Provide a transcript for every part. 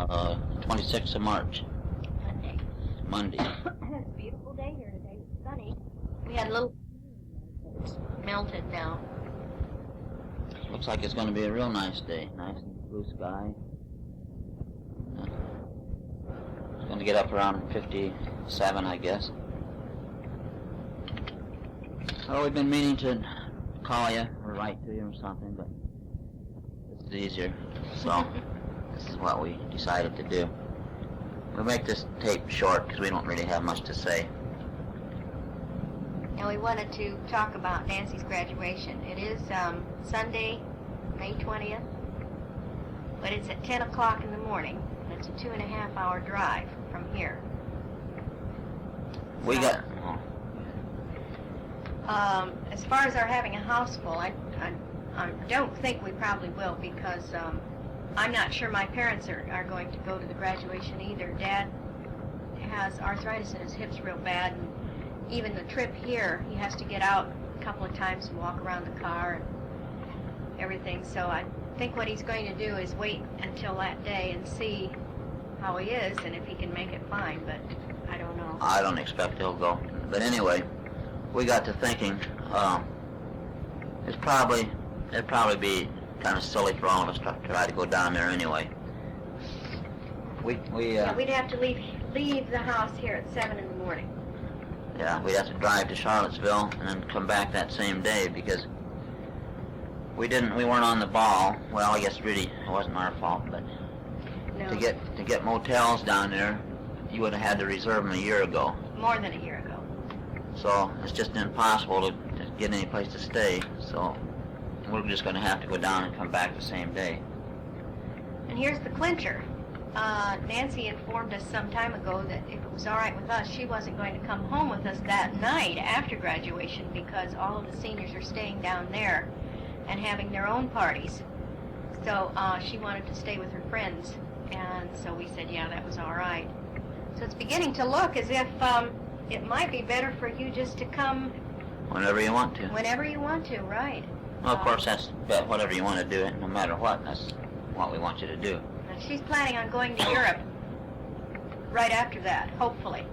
26th of March. Monday. Monday. It's a beautiful day here today. It's sunny. We had a little melted now. Looks like it's going to be a real nice day. Nice blue sky. It's going to get up around 57, I guess. Well, we've been meaning to call you or write to you or something, but this is easier. So this is what we decided to do. We'll make this tape short because we don't really have much to say. And we wanted to talk about Nancy's graduation. It is Sunday, May 20th, but it's at 10 o'clock in the morning. And it's a 2.5-hour drive from here. We got... as far as our having a house full, I don't think we probably will, because I'm not sure my parents are going to go to the graduation either. Dad has arthritis in his hips real bad, and even the trip here, he has to get out a couple of times and walk around the car and everything. So I think what he's going to do is wait until that day and see how he is, and if he can make it, fine, but I don't know. I don't expect he'll go. But anyway, we got to thinking, it'd probably be kind of silly for all of us to try to go down there anyway. Yeah, we'd have to leave the house here at 7 in the morning. Yeah, we'd have to drive to Charlottesville and then come back that same day, because we weren't on the ball. Well, I guess really it wasn't our fault, but No. to get motels down there, you would have had to reserve them a year ago. More than a year ago. So it's just impossible to get any place to stay. So we're just going to have to go down and come back the same day. And here's the clincher. Nancy informed us some time ago that if it was all right with us, she wasn't going to come home with us that night after graduation, because all of the seniors are staying down there and having their own parties. So she wanted to stay with her friends, and so we said, yeah, that was all right. So it's beginning to look as if it might be better for you just to come Whenever you want to. whenever you want to, right? Well, of course, that's whatever you want to do, no matter what. That's what we want you to do. She's planning on going to Europe right after that, hopefully,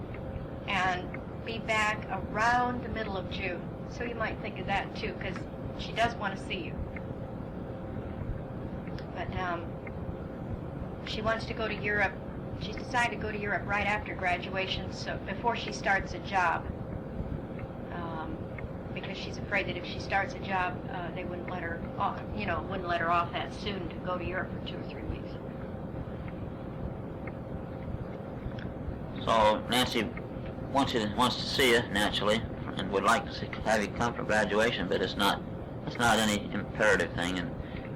and be back around the middle of June. So you might think of that, too, because she does want to see you. But she wants to go to Europe. She's decided to go to Europe right after graduation, so before she starts a job, because she's afraid that if she starts a job, they wouldn't let her off that soon to go to Europe for 2 or 3 weeks. So Nancy wants to see you naturally, and would like to have you come for graduation, but it's not any imperative thing. And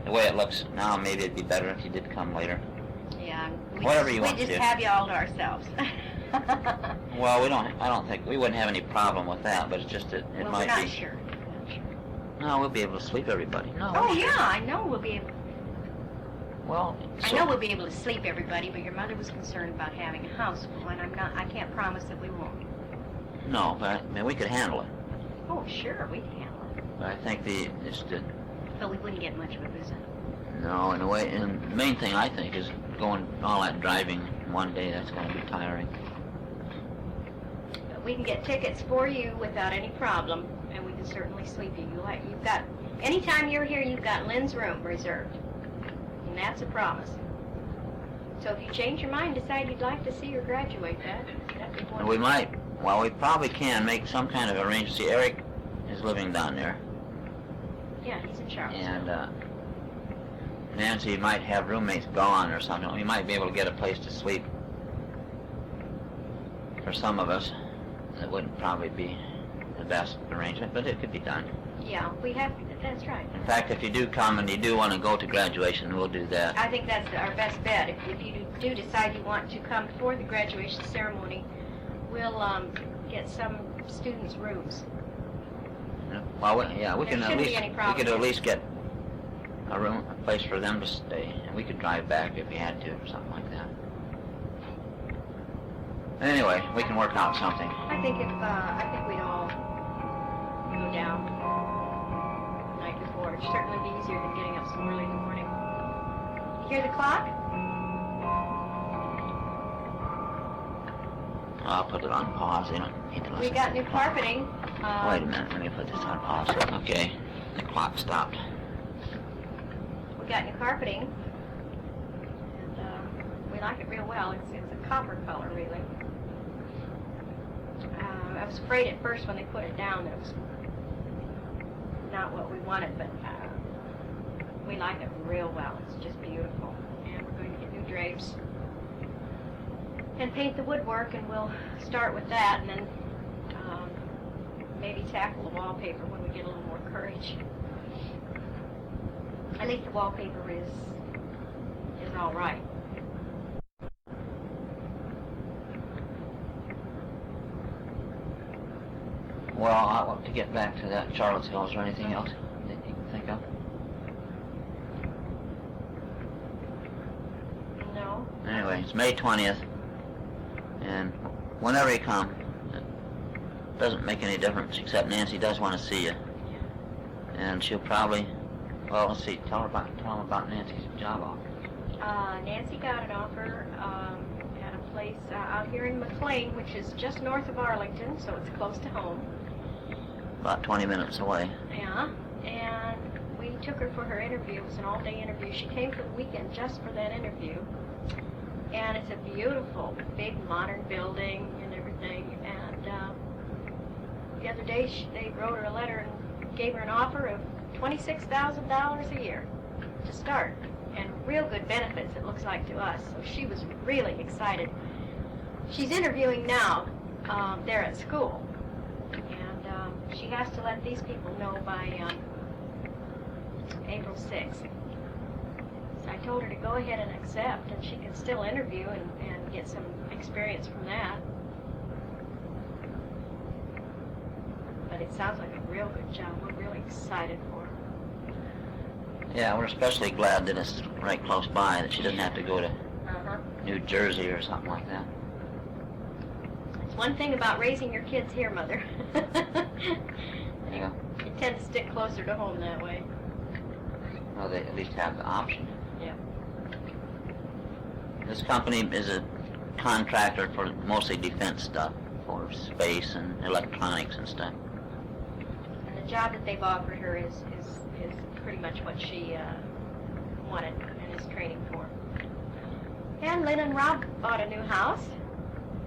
the way it looks now, maybe it'd be better if you did come later. Yeah, Whatever you want we to just do. have you all to ourselves. Well, I don't think we wouldn't have any problem with that, but it's just that it well, might we're be. not sure. No, we'll be able to sleep everybody. No. Oh we're sure. yeah, I know we'll be able. Well, I know we'll be able to sleep everybody, but your mother was concerned about having a house full, and I can't promise that we won't. No, but I mean we could handle it. Oh sure, we can handle it. But I think But we wouldn't get much of a visit. no, in a way, and the main thing I think is going all that driving one day. That's going to be tiring. But we can get tickets for you without any problem, and we can certainly sleep you. You've got anytime you're here, you've got Lynn's room reserved, and that's a promise. So if you change your mind, decide you'd like to see her graduate, that'd be And wonderful. we might. Well, we probably can make some kind of arrangement. See, Eric is living down there, Yeah, he's in Charlottesville. and Nancy might have roommates gone or something. We might be able to get a place to sleep for some of us. That wouldn't probably be the best arrangement, but it could be done. Yeah, that's right. In fact, if you do come and you do want to go to graduation, we'll do that. I think that's our best bet. If you do decide you want to come for the graduation ceremony, we'll get some students' rooms. Well, we can There shouldn't be any problem. at least get a place for them to stay, and we could drive back if we had to, or something like that. Anyway, we can work out something. I think we'd all go down the night before. It'd certainly be easier than getting up so early in the morning. You hear the clock? I'll put it on pause. You don't need to listen. We got new carpeting. Wait a minute. Let me put this on pause. Okay. The clock stopped. We got new carpeting. And we like it real well. It's a copper color, really. I was afraid at first when they put it down that it was not what we wanted, but we like it real well. It's just beautiful. And we're going to get new drapes and paint the woodwork, and we'll start with that, and then maybe tackle the wallpaper when we get a little more courage. I think the wallpaper is all right. Well, to get back to that Charlottesville, is there anything else that you can think of? No. Anyway, it's May 20th, and whenever you come, it doesn't make any difference, except Nancy does want to see you. And she'll probably, well, let's see, tell them about Nancy's job offer. Nancy got an offer at a place out here in McLean, which is just north of Arlington, so it's close to home. About 20 minutes away. Yeah, and we took her for her interview. It was an all-day interview. She came for the weekend just for that interview. And it's a beautiful, big, modern building and everything. And the other day, they wrote her a letter and gave her an offer of $26,000 a year to start. And real good benefits, it looks like to us. So she was really excited. She's interviewing now there at school. And she has to let these people know by April 6th. So I told her to go ahead and accept, and she can still interview and get some experience from that. But it sounds like a real good job. We're really excited for her. Yeah, we're especially glad that it's right close by, that she doesn't have to go to New Jersey or something like that. It's one thing about raising your kids here, Mother. Yeah. You tend to stick closer to home that way. Well, they at least have the option. Yeah. This company is a contractor for mostly defense stuff, for space and electronics and stuff. And the job that they've offered her is pretty much what she wanted and is training for. And Lynn and Rob bought a new house.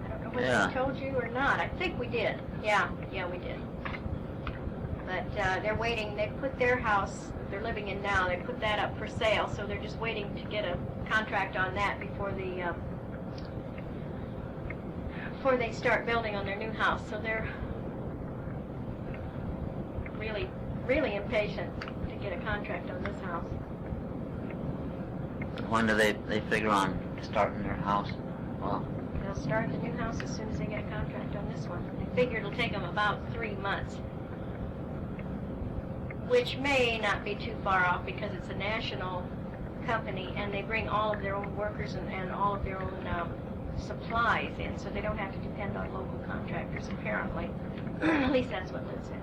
I don't know whether they told you or not. I think we did. Yeah, we did. But they're waiting. They put their house they're living in now, they put that up for sale, so they're just waiting to get a contract on that before they start building on their new house. So they're really, really impatient to get a contract on this house. When do they figure on starting their house? Well, they'll start the new house as soon as they get a contract on this one. They figure it'll take them about 3 months, which may not be too far off because it's a national company and they bring all of their own workers and all of their own supplies in, so they don't have to depend on local contractors, apparently. At least that's what Liz said.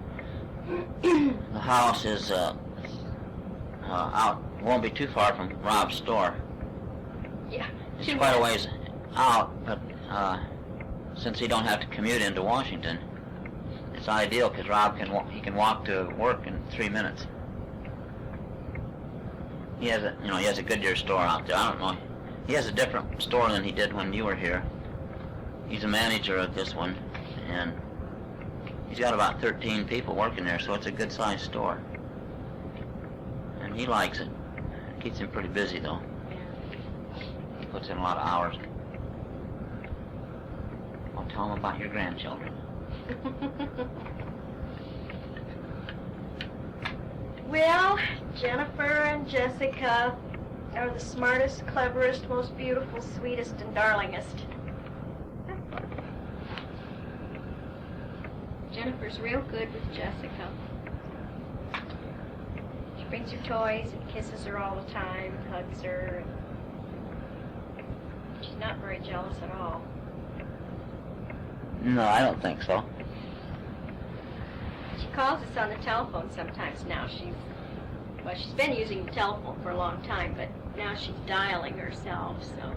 the house is out, won't be too far from Rob's store. Yeah. It's quite a ways out, but since he don't have to commute into Washington, it's ideal because Rob can walk to work in 3 minutes. He has a Goodyear store out there. I don't know. He has a different store than he did when you were here. He's a manager of this one, and he's got about 13 people working there, so it's a good-sized store. And he likes it. It keeps him pretty busy, though. He puts in a lot of hours. I'll tell him about your grandchildren. Well, Jennifer and Jessica are the smartest, cleverest, most beautiful, sweetest, and darlingest. Jennifer's real good with Jessica. She brings her toys and kisses her all the time, hugs her. She's not very jealous at all. No, I don't think so. She calls us on the telephone sometimes now. She's been using the telephone for a long time, but now she's dialing herself. So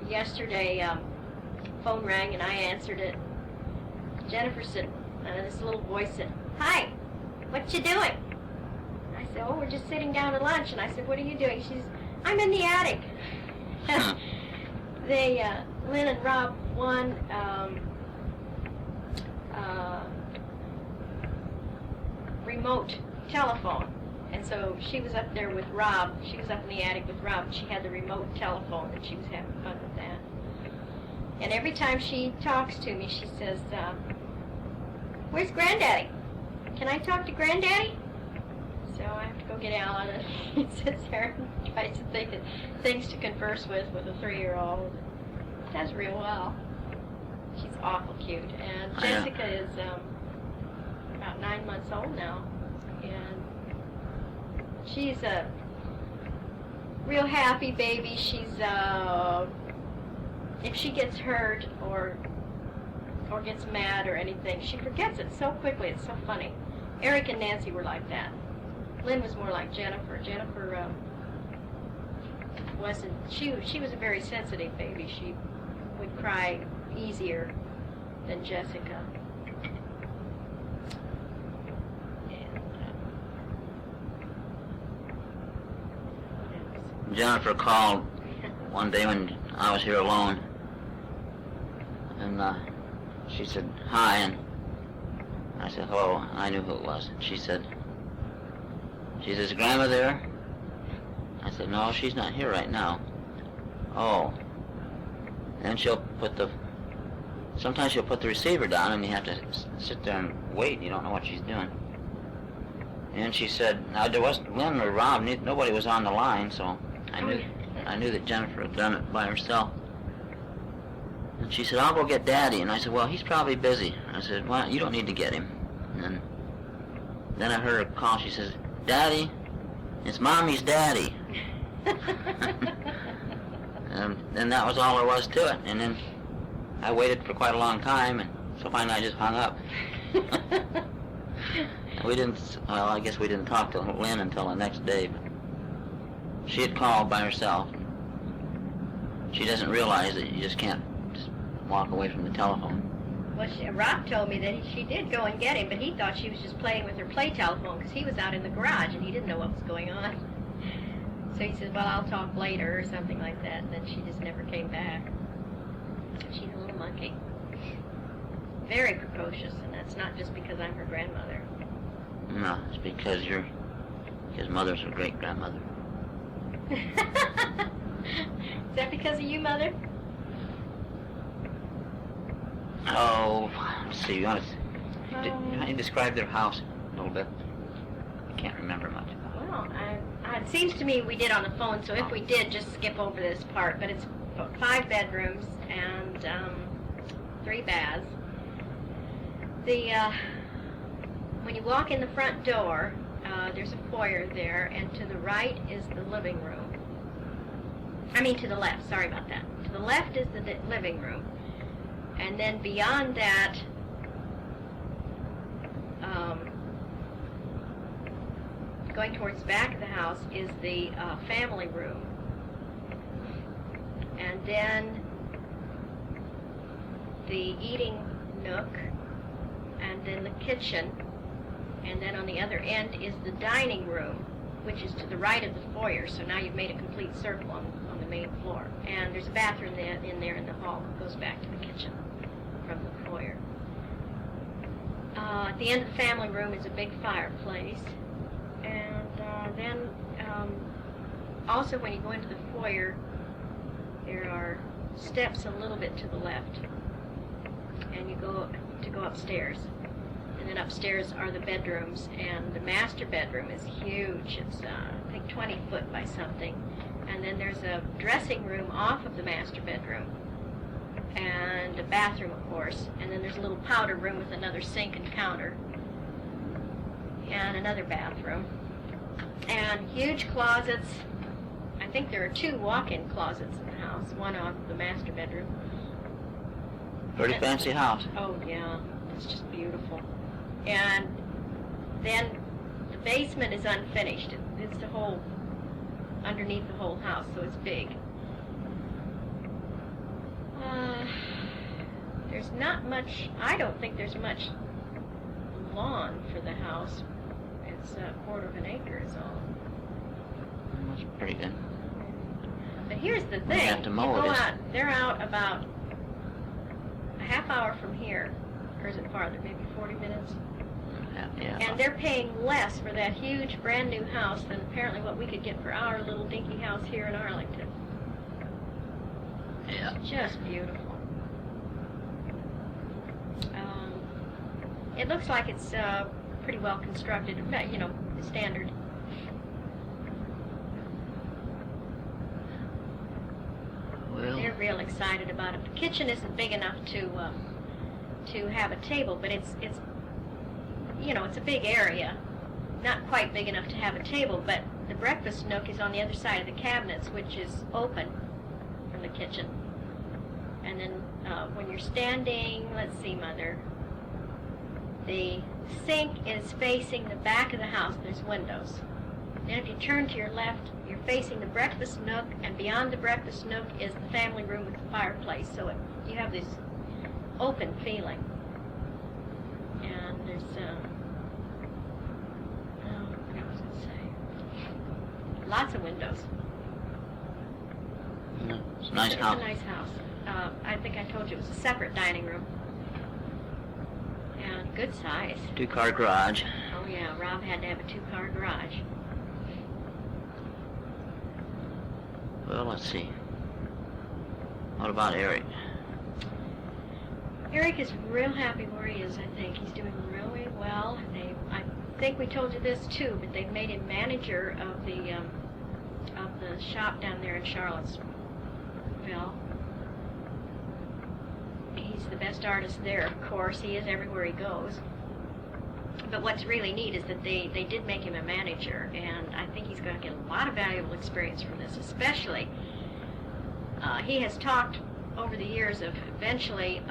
yesterday phone rang and I answered it. Jennifer said, this little voice said, "Hi, what you doing?" I said, "Oh, we're just sitting down at lunch." And I said, "What are you doing?" She says, "I'm in the attic." They, Lynn and Rob won remote telephone. And so she was up there with Rob. She was up in the attic with Rob. And she had the remote telephone, and she was having fun with that. And every time she talks to me, she says, "Where's Granddaddy? Can I talk to Granddaddy?" So I have to go get Alan, and he sits there and tries to think of things to converse with a 3-year-old. Does real well. She's awful cute. And Jessica is about 9 months old now, and she's a real happy baby. She's if she gets hurt or gets mad or anything, she forgets it so quickly. It's so funny. Eric and Nancy were like that. Lynn was more like Jennifer. Jennifer wasn't. She was a very sensitive baby. She would cry easier than Jessica. Jennifer called one day when I was here alone, and she said, "Hi," and I said, "Hello." I knew who it was. She says, "Is Grandma there?" I said, "No, she's not here right now." "Oh." And sometimes she'll put the receiver down and you have to sit there and wait, and you don't know what she's doing. And she said, now there wasn't Lynn or Rob, nobody was on the line, so I knew that Jennifer had done it by herself. And she said, "I'll go get Daddy." And I said, "Well, he's probably busy." I said, "Well, you don't need to get him." And then I heard her call. She says, "Daddy, it's Mommy's Daddy." And that was all there was to it. And then I waited for quite a long time, and so finally I just hung up. I guess we didn't talk to Lynn until the next day. But she had called by herself. She doesn't realize that you just can't just walk away from the telephone. Well, Rob told me that she did go and get him, but he thought she was just playing with her play telephone because he was out in the garage and he didn't know what was going on. So he said, "Well, I'll talk later," or something like that, and then she just never came back. She's a little monkey. Very precocious, and that's not just because I'm her grandmother. No, it's because Mother's her great-grandmother. Is that because of you, Mother? Oh, let's see. You want to describe their house a little bit? I can't remember much. Well, it seems to me we did on the phone, so if we did, just skip over this part. But it's 5 bedrooms and 3 baths. When you walk in the front door, there's a foyer there, and to the right is the living room. I mean, to the left. Sorry about that. To the left is the living room, and then beyond that, going towards the back of the house is the family room, and then the eating nook, and then the kitchen, and then on the other end is the dining room, which is to the right of the foyer. So now you've made a complete circle on the main floor. And there's a bathroom in there in the hall that goes back to the kitchen from the foyer. At the end of the family room is a big fireplace. And then also when you go into the foyer, there are steps a little bit to the left. And you go upstairs. And then upstairs are the bedrooms, and the master bedroom is huge. It's, I think, 20 foot by something. And then there's a dressing room off of the master bedroom, and a bathroom, of course. And then there's a little powder room with another sink and counter, and another bathroom. And huge closets. I think there are 2 walk-in closets in the house, one off the master bedroom. Pretty fancy house. Oh, yeah. It's just beautiful. And then the basement is unfinished. It's the whole, underneath the whole house, so it's big. There's not much, I don't think there's much lawn for the house. It's a quarter of an acre is all. That's pretty good. But here's the We thing, have to mow you go it. out, they're out about a half hour from here, or is it farther, maybe 40 minutes? Yeah. And they're paying less for that huge brand new house than apparently what we could get for our little dinky house here in Arlington. Yeah. Just beautiful. It looks like it's pretty well constructed, you know, standard. Well, They're real excited about it. The kitchen isn't big enough to have a table, but it's you know, it's a big area. Not quite big enough to have a table, but the breakfast nook is on the other side of the cabinets, which is open from the kitchen. And then when you're standing, let's see, Mother, the sink is facing the back of the house. There's windows. Then if you turn to your left, you're facing the breakfast nook, and beyond the breakfast nook is the family room with the fireplace. So you have this open feeling. And there's, what was it say? Lots of windows. it's a nice It's house. a nice house. I think I told you it was a separate dining room. And good size. 2-car garage. Oh yeah, Rob had to have a 2-car garage. Well, let's see. What about Eric? Eric is real happy where he is, I think. He's doing really well. I think we told you this too, but they've made him manager of the shop down there in Charlottesville. He's the best artist there, of course. He is everywhere he goes. But what's really neat is that they did make him a manager, and I think he's going to get a lot of valuable experience from this, especially. He has talked over the years of eventually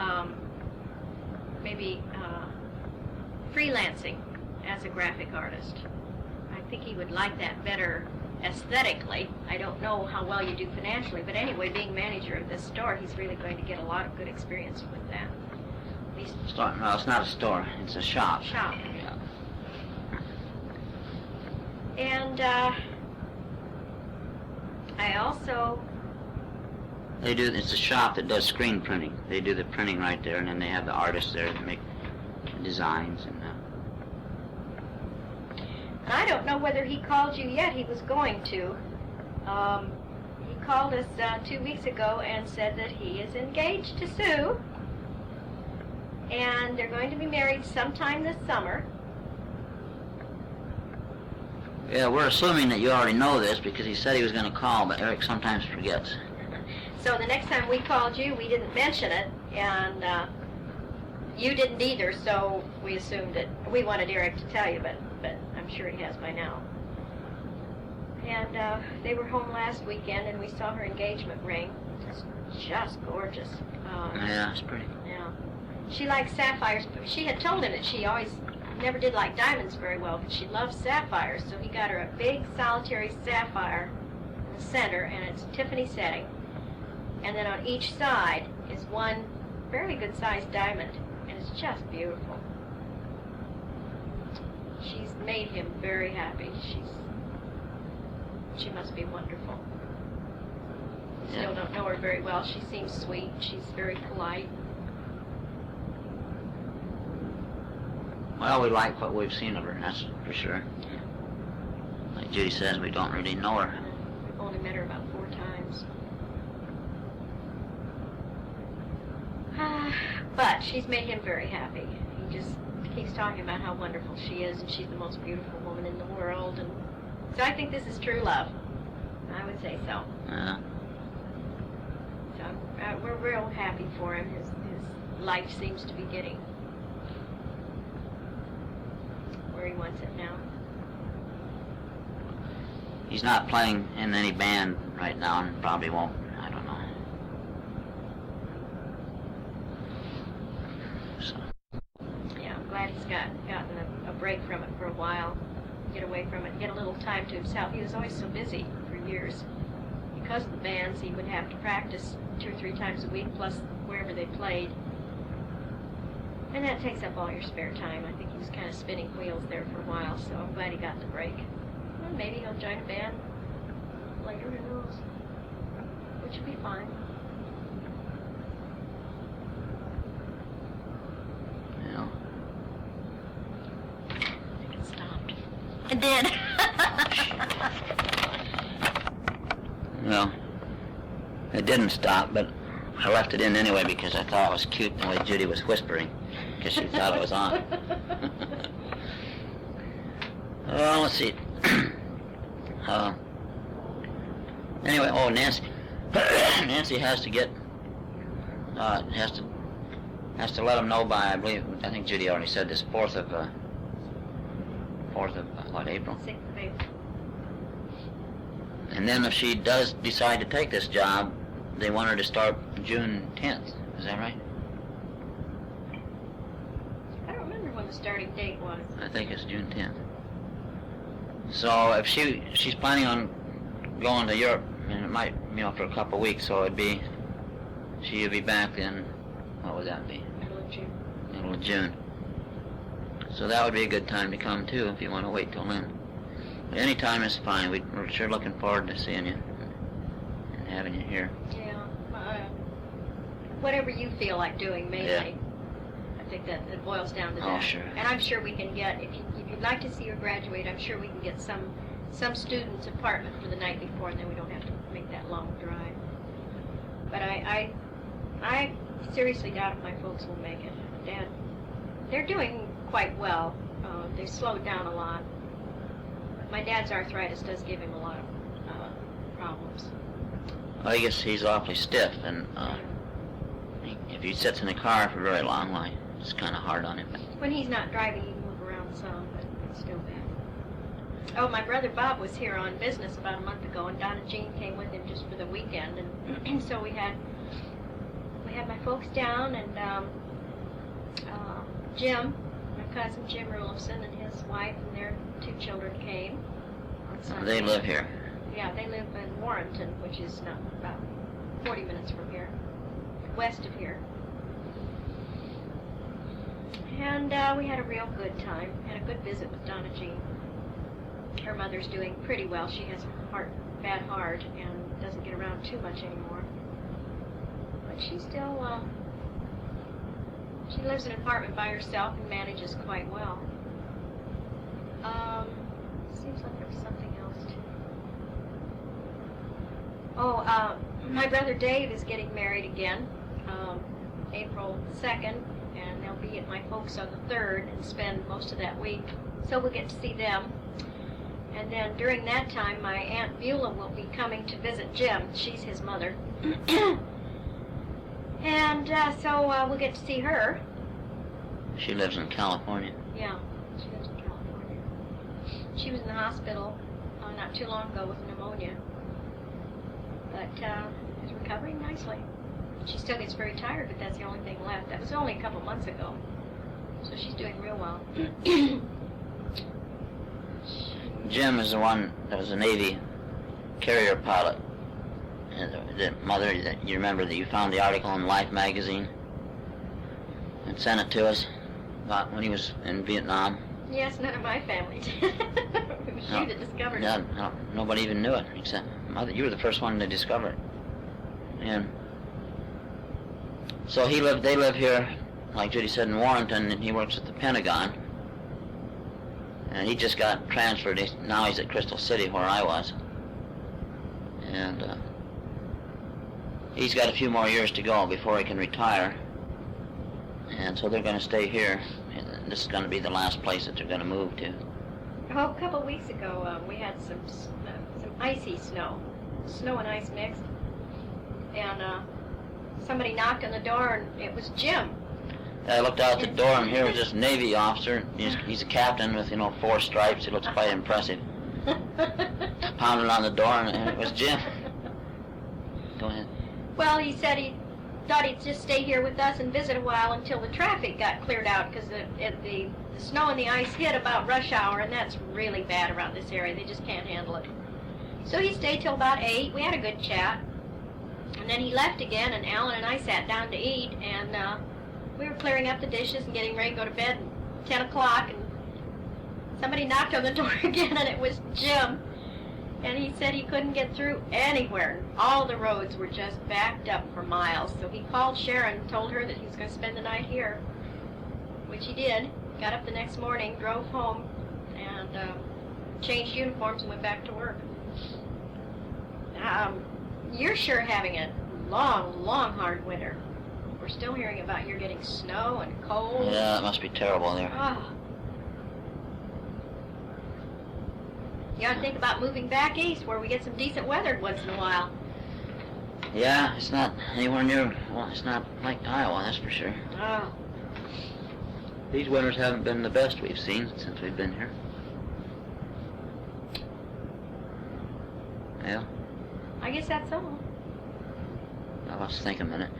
maybe freelancing as a graphic artist. I think he would like that better aesthetically. I don't know how well you do financially, but anyway, being manager of this store, he's really going to get a lot of good experience with that. At least Store? No, it's not a store. It's a shop. shop. Yeah. And I also, They do. It's a shop that does screen printing. They do the printing right there, and then they have the artists there to make the designs. And I don't know whether he called you yet. He was going to. He called us 2 weeks ago and said that he is engaged to Sue, and they're going to be married sometime this summer. yeah, we're assuming that you already know this because he said he was going to call, but Eric sometimes forgets. So the next time we called you, we didn't mention it, and you didn't either, so we assumed it. We wanted Eric to tell you, but I'm sure he has by now. And they were home last weekend, and we saw her engagement ring. It's just gorgeous. Yeah, it's pretty. Yeah. She likes sapphires, but she had told him that she always never did like diamonds very well, but she loves sapphires, so he got her a big solitary sapphire in the center, and it's Tiffany setting. And then on each side is one fairly good-sized diamond, and it's just beautiful. She's made him very happy. She must be wonderful. We still don't know her very well. She seems sweet. She's very polite. Well, we like what we've seen of her, that's for sure. Like Judy says, we don't really know her. We've only met her about 4 times. But she's made him very happy. He just keeps talking about how wonderful she is, and she's the most beautiful woman in the world. And so I think this is true love. I would say so. Yeah. So we're real happy for him. His life seems to be getting where he wants it now. He's not playing in any band right now and probably won't. I don't know. So. Yeah, I'm glad he's gotten a break from it for a while. Get away from it, get a little time to himself. He was always so busy for years. Because of the bands, he would have to practice 2 or 3 times a week, plus wherever they played. And that takes up all your spare time. I think he was kind of spinning wheels there for a while, so I'm glad he got the break. Well, maybe he'll join a band later, who knows? Which would be fine. Yeah. I think it stopped. It did. Well, it didn't stop, but I left it in anyway because I thought it was cute the way Judy was whispering, because she thought it was on. Well, let's see. Anyway, oh, Nancy. Nancy has to get, has to let them know by, I think Judy already said this, 4th of what, April? 6th of April. And then if she does decide to take this job, they want her to start June 10th. Is that right? I don't remember when the starting date was. I think it's June 10th. So if she's planning on going to Europe, and it might, for a couple of weeks, so she'll be back in, what would that be? Middle of June. Middle of June. So that would be a good time to come too, if you want to wait till then. But any time is fine. We're sure looking forward to seeing you and having you here. Yeah. Whatever you feel like doing, mainly. Yeah. I think that it boils down to Oh, that. sure. And I'm sure we can get, if you'd like to see her graduate, I'm sure we can get some student's apartment for the night before, and then we don't have to make that long drive. But I seriously doubt if my folks will make it. Dad, they're doing quite well. They've slowed down a lot. My dad's arthritis does give him a lot of problems. Well, I guess he's awfully stiff, and if he sits in a car for very long, like, it's kind of hard on him. When he's not driving, he can move around some, but it's still bad. Oh, my brother Bob was here on business about a month ago, and Donna Jean came with him just for the weekend, and so we had my folks down, and Jim, my cousin Jim Rulifson, and his wife and their 2 children came on Sunday. They live here. Yeah, they live in Warrenton, which is not about 40 minutes from here, west of here. And we had a real good time. Had a good visit with Donna Jean. Her mother's doing pretty well. She has a bad heart and doesn't get around too much anymore. But she still, she lives in an apartment by herself and manages quite well. Seems like there was something else too. Oh, my brother Dave is getting married again, April 2nd, and they'll be at my folks on the 3rd and spend most of that week. So we'll get to see them. And then during that time, my Aunt Beulah will be coming to visit Jim. She's his mother. And so we'll get to see her. She lives in California. Yeah, she lives in California. She was in the hospital not too long ago with pneumonia. But is recovering nicely. She still gets very tired, but that's the only thing left. That was only a couple months ago. So she's doing real well. Jim is the one that was a Navy carrier pilot. And the mother, you remember that you found the article in Life magazine and sent it to us about when he was in Vietnam? Yes, none of my family did. It was you that discovered it. No, nobody even knew it except Mother. You were the first one to discover it. And so they live here, like Judy said, in Warrenton, and he works at the Pentagon. And he just got transferred. Now he's at Crystal City, where I was. And he's got a few more years to go before he can retire. And so they're going to stay here. And this is going to be the last place that they're going to move to. Oh, a couple of weeks ago, we had some icy snow. Snow and ice mixed. And somebody knocked on the door, and it was Jim. I looked out the door, and here was this Navy officer. He's a captain with, 4 stripes. He looks quite impressive. Pounded on the door, and it was Jim. Go ahead. Well, he said he thought he'd just stay here with us and visit a while until the traffic got cleared out, because the snow and the ice hit about rush hour, and that's really bad around this area. They just can't handle it. So he stayed till about 8. We had a good chat. And then he left again, and Alan and I sat down to eat, and we were clearing up the dishes and getting ready to go to bed at 10 o'clock, and somebody knocked on the door again, and it was Jim. And he said he couldn't get through anywhere. All the roads were just backed up for miles. So he called Sharon and told her that he was going to spend the night here, which he did. Got up the next morning, drove home, and changed uniforms and went back to work. You're sure having a long, long, hard winter. We're still hearing about you're getting snow and cold. Yeah, it must be terrible there. Oh. You ought to think about moving back east where we get some decent weather once in a while. Yeah, it's not anywhere near, well, it's not like Iowa, that's for sure. Oh. These winters haven't been the best we've seen since we've been here. Yeah. I guess that's all. Now let's think a minute.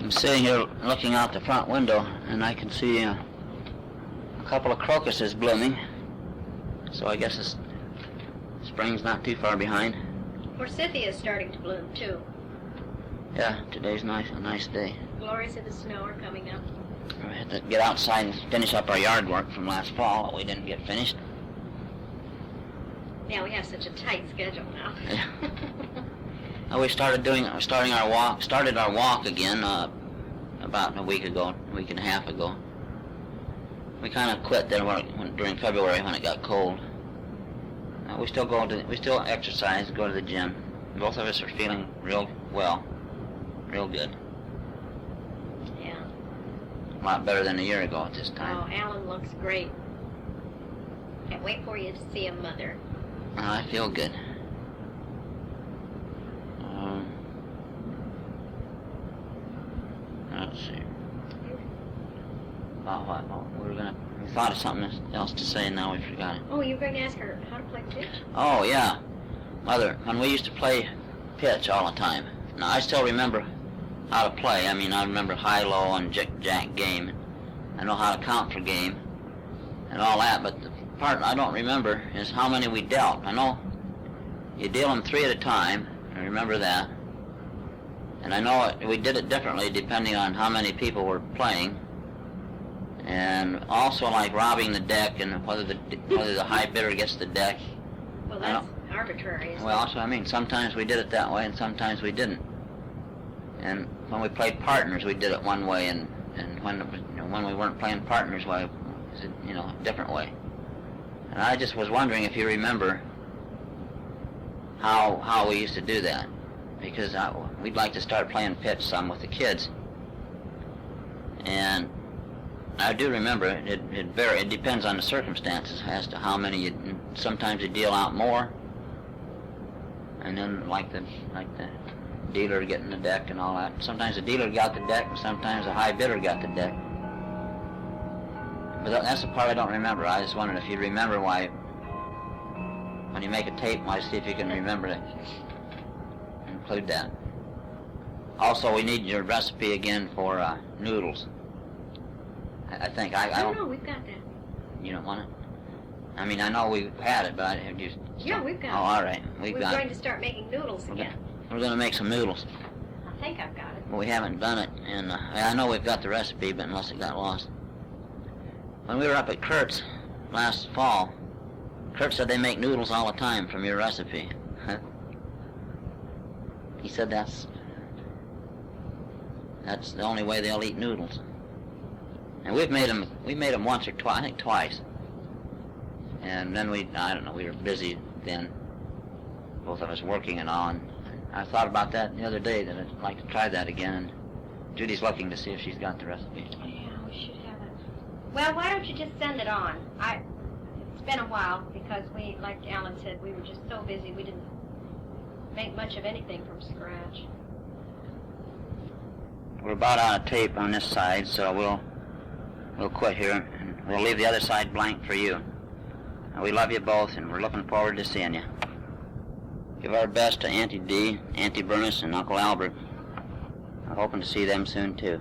I'm sitting here looking out the front window, and I can see a couple of crocuses blooming. So I guess spring's not too far behind. Forsythia's starting to bloom too. Yeah, today's a nice day. Glories of the snow are coming up. We had to get outside and finish up our yard work from last fall that we didn't get finished. Yeah, we have such a tight schedule now. Yeah. We started our walk again about a week and a half ago. We kind of quit then during February when it got cold. We still exercise, go to the gym. Both of us are feeling real well, real good. Yeah. A lot better than a year ago at this time. Oh, Alan looks great. Can't wait for you to see him, Mother. I feel good. Let's see. We thought of something else to say and now we forgot it. Oh, you were going to ask her how to play pitch? Oh, yeah. Mother, when we used to play pitch all the time. Now, I still remember how to play. I mean, I remember high, low, and jack game. I know how to count for game and all that, but the part I don't remember is how many we dealt. I know you deal them 3 at a time. I remember that. And I know we did it differently depending on how many people were playing. And also like robbing the deck and whether the high bidder gets the deck. Well, that's arbitrary, isn't Well, it? that's what I mean. Sometimes we did it that way and sometimes we didn't. And when we played partners, we did it one way, and when we weren't playing partners, well, it was a different way. And I just was wondering if you remember how we used to do that, because we'd like to start playing pitch some with the kids. And I do remember it depends on the circumstances as to how many sometimes you deal out more, and then like the dealer getting the deck and all that. Sometimes the dealer got the deck, and sometimes the high bidder got the deck. But that's the part I don't remember. I just wondered if you remember why, when you make a tape, why see if you can remember to include that. Also, we need your recipe again for noodles. I think I don't. No, we've got that. You don't want it? I mean, I know we've had it, but I have just. Yeah, we've got it. Oh, all right, We're going to start making noodles again. We're going to make some noodles. I think I've got it. But we haven't done it, and I know we've got the recipe, but unless it got lost. When we were up at Kurt's last fall, Kurt said they make noodles all the time from your recipe. He said that's the only way they'll eat noodles. And we made them once or twice, I think twice. And then we were busy then, both of us working and all. And I thought about that the other day, that I'd like to try that again. And Judy's looking to see if she's got the recipe. Yeah, we should have it. Well, why don't you just send it on? It's been a while because we, like Alan said, we were just so busy we didn't make much of anything from scratch. We're about out of tape on this side, so we'll quit here, and we'll leave the other side blank for you. And we love you both, and we're looking forward to seeing you. Give our best to Auntie Dee, Auntie Bernice, and Uncle Albert. I'm hoping to see them soon, too.